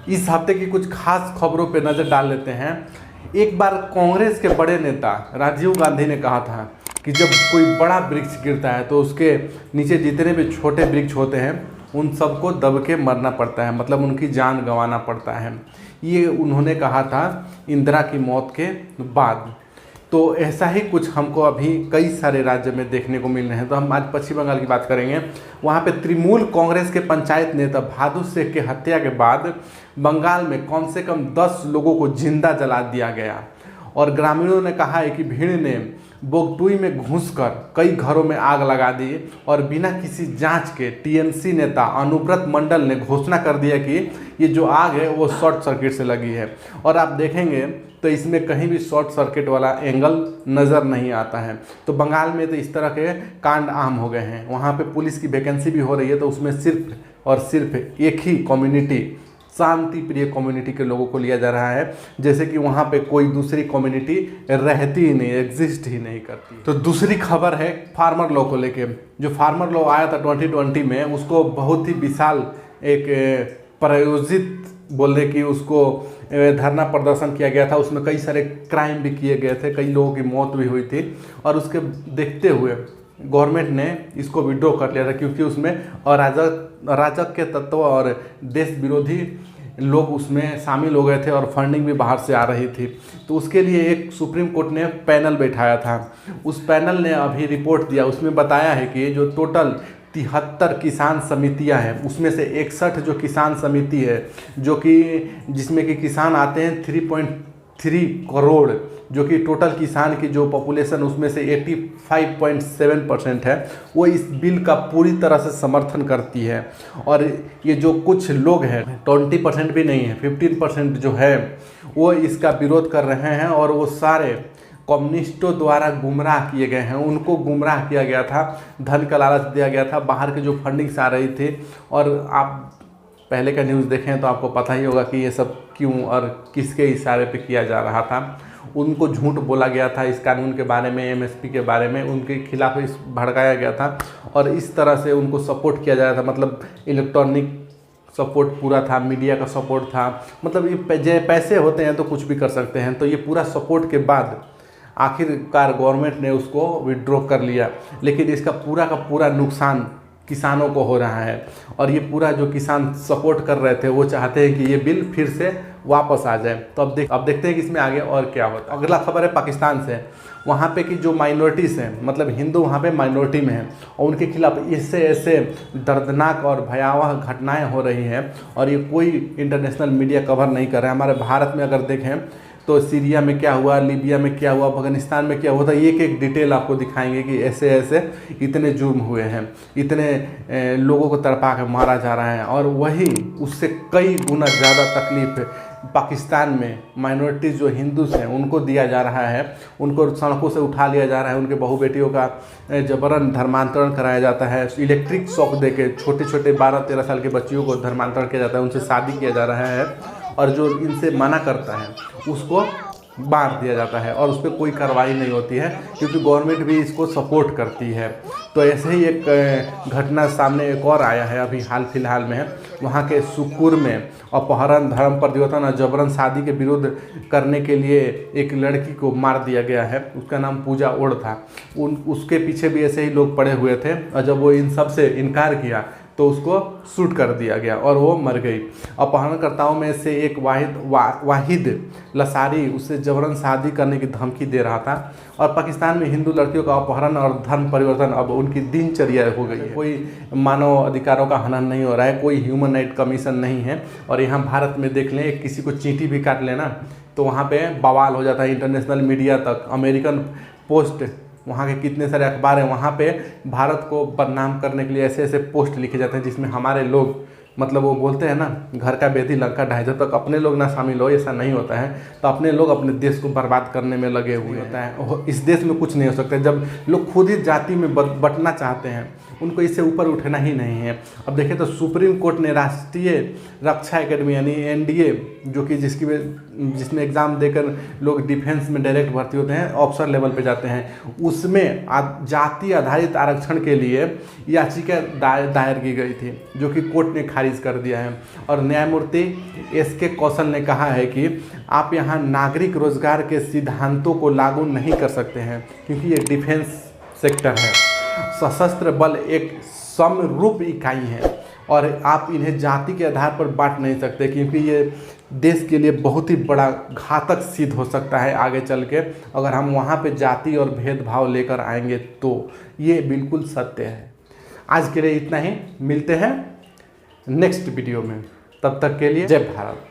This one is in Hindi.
इस हफ्ते की कुछ खास खबरों पर नज़र डाल लेते हैं। एक बार कांग्रेस के बड़े नेता राजीव गांधी ने कहा था कि जब कोई बड़ा वृक्ष गिरता है तो उसके नीचे जितने भी छोटे वृक्ष होते हैं उन सबको दब के मरना पड़ता है, मतलब उनकी जान गंवाना पड़ता है। ये उन्होंने कहा था इंदिरा की मौत के बाद। तो ऐसा ही कुछ हमको अभी कई सारे राज्य में देखने को मिल रहे हैं। तो हम आज पश्चिम बंगाल की बात करेंगे। वहाँ पे तृणमूल कांग्रेस के पंचायत नेता भादु शेख के हत्या के बाद बंगाल में कम से कम 10 लोगों को जिंदा जला दिया गया और ग्रामीणों ने कहा है कि भीड़ ने बोगटुई में घुसकर कई घरों में आग लगा दी और बिना किसी जांच के टीएमसी नेता अनुव्रत मंडल ने घोषणा कर दिया कि ये जो आग है वो शॉर्ट सर्किट से लगी है। और आप देखेंगे तो इसमें कहीं भी शॉर्ट सर्किट वाला एंगल नज़र नहीं आता है। तो बंगाल में तो इस तरह के कांड आम हो गए हैं। वहाँ पे पुलिस की वैकेंसी भी हो रही है, तो उसमें सिर्फ और सिर्फ एक ही कम्युनिटी, शांति प्रिय कम्युनिटी के लोगों को लिया जा रहा है, जैसे कि वहाँ पे कोई दूसरी कम्युनिटी रहती ही नहीं, एग्जिस्ट ही नहीं करती। तो दूसरी खबर है फार्मर लॉ को लेके। जो फार्मर लॉ आया था 2020 में, उसको बहुत ही विशाल एक प्रायोजित बोलने की उसको धरना प्रदर्शन किया गया था। उसमें कई सारे क्राइम भी किए गए थे, कई लोगों की मौत भी हुई थी और उसके देखते हुए गवर्नमेंट ने इसको विड्रॉ कर लिया था, क्योंकि उसमें अराजक के तत्व और देश विरोधी लोग उसमें शामिल हो गए थे और फंडिंग भी बाहर से आ रही थी। तो उसके लिए एक सुप्रीम कोर्ट ने पैनल बैठाया था। उस पैनल ने अभी रिपोर्ट दिया, उसमें बताया है कि जो टोटल 73 किसान समितियां हैं, उसमें से 61 जो किसान समिति है, जो कि जिसमें कि किसान आते हैं 3.3 करोड़, जो कि टोटल किसान की जो पॉपुलेशन उसमें से 85.7% है, वो इस बिल का पूरी तरह से समर्थन करती है। और ये जो कुछ लोग हैं, 20% भी नहीं है, 15% जो है वो इसका विरोध कर रहे हैं और वो सारे कम्युनिस्टों द्वारा गुमराह किए गए हैं। उनको गुमराह किया गया था, धन का लालच दिया गया था, बाहर के जो फंडिंग्स आ रही थी। और आप पहले का न्यूज़ देखें तो आपको पता ही होगा कि ये सब क्यों और किसके इशारे पे किया जा रहा था। उनको झूठ बोला गया था इस कानून के बारे में, एमएसपी के बारे में, उनके खिलाफ इस भड़काया गया था और इस तरह से उनको सपोर्ट किया जा रहा था। मतलब इलेक्ट्रॉनिक सपोर्ट पूरा था, मीडिया का सपोर्ट था, मतलब ये पैसे होते हैं तो कुछ भी कर सकते हैं। तो ये पूरा सपोर्ट के बाद आखिरकार गवर्नमेंट ने उसको विड्रॉ कर लिया, लेकिन इसका पूरा का पूरा नुकसान किसानों को हो रहा है। और ये पूरा जो किसान सपोर्ट कर रहे थे वो चाहते हैं कि ये बिल फिर से वापस आ जाए। तो अब देखते हैं कि इसमें आगे और क्या होता है। अगला खबर है पाकिस्तान से। वहाँ पे की जो माइनॉरिटीज़ हैं, मतलब हिंदू वहाँ पे माइनॉरिटी में हैं और उनके खिलाफ ऐसे दर्दनाक और भयावह घटनाएं हो रही हैं और ये कोई इंटरनेशनल मीडिया कवर नहीं कर रहा है। हमारे भारत में अगर देखें तो सीरिया में क्या हुआ, लीबिया में क्या हुआ, अफगानिस्तान में क्या हुआ था, एक एक डिटेल आपको दिखाएंगे कि ऐसे ऐसे इतने जुर्म हुए हैं, इतने लोगों को तड़पा के मारा जा रहा है। और वही उससे कई गुना ज़्यादा तकलीफ पाकिस्तान में माइनॉरिटीज़ जो हिंदूज हैं उनको दिया जा रहा है। उनको सड़कों से उठा लिया जा रहा है, उनके बहू बेटियों का जबरन धर्मांतरण कराया जाता है, इलेक्ट्रिक शॉक देके छोटे छोटे 12-13 साल के बच्चियों को धर्मांतरण किया जाता है, उनसे शादी किया जा रहा है और जो इनसे मना करता है उसको मार दिया जाता है और उस पर कोई कार्रवाई नहीं होती है, क्योंकि गवर्नमेंट भी इसको सपोर्ट करती है। तो ऐसे ही एक घटना सामने एक और आया है अभी हाल फिलहाल में है। वहाँ के सुकूर में अपहरण, धर्म परिवर्तन और जबरन शादी के विरोध करने के लिए एक लड़की को मार दिया गया है। उसका नाम पूजा ओढ़ था। उसके पीछे भी ऐसे ही लोग पड़े हुए थे और जब वो इन सब से इनकार किया तो उसको शूट कर दिया गया और वो मर गई। अपहरणकर्ताओं में से एक वाहिद लसारी उससे जबरन शादी करने की धमकी दे रहा था। और पाकिस्तान में हिंदू लड़कियों का अपहरण और धर्म परिवर्तन अब उनकी दिनचर्या हो गई है। कोई मानव अधिकारों का हनन नहीं हो रहा है, कोई ह्यूमन राइट कमीशन नहीं है। और यहाँ भारत में देख लें, किसी को चींटी भी काट लेना तो वहाँ पे बवाल हो जाता है, इंटरनेशनल मीडिया तक, अमेरिकन पोस्ट, वहाँ के कितने सारे अखबार हैं, वहाँ पे भारत को बदनाम करने के लिए ऐसे ऐसे पोस्ट लिखे जाते हैं जिसमें हमारे लोग, मतलब वो बोलते हैं ना, घर का बेदी लंका ढाई, जब तक अपने लोग ना शामिल हो ऐसा नहीं होता है। तो अपने लोग अपने देश को बर्बाद करने में लगे हुए होता है। इस देश में कुछ नहीं हो सकता जब लोग खुद ही जाति में बंटना चाहते हैं, उनको इससे ऊपर उठना ही नहीं है। अब देखें तो सुप्रीम कोर्ट ने राष्ट्रीय रक्षा एकेडमी यानी एनडीए, जो कि जिसमें एग्ज़ाम देकर लोग डिफेंस में डायरेक्ट भर्ती होते हैं, ऑफिसर लेवल पे जाते हैं, उसमें जाति आधारित आरक्षण के लिए याचिका दायर की गई थी, जो कि कोर्ट ने खारिज खारिज कर दिया है। और न्यायमूर्ति एस.के. कौशल ने कहा है कि आप यहाँ नागरिक रोजगार के सिद्धांतों को लागू नहीं कर सकते हैं क्योंकि ये डिफेंस सेक्टर है। सशस्त्र बल एक समरूप इकाई है और आप इन्हें जाति के आधार पर बांट नहीं सकते क्योंकि ये देश के लिए बहुत ही बड़ा घातक सिद्ध हो सकता है आगे चल के, अगर हम वहाँ पे जाति और भेदभाव लेकर आएंगे तो। ये बिल्कुल सत्य है। आज के लिए इतना ही, मिलते हैं नेक्स्ट वीडियो में, तब तक के लिए जय भारत।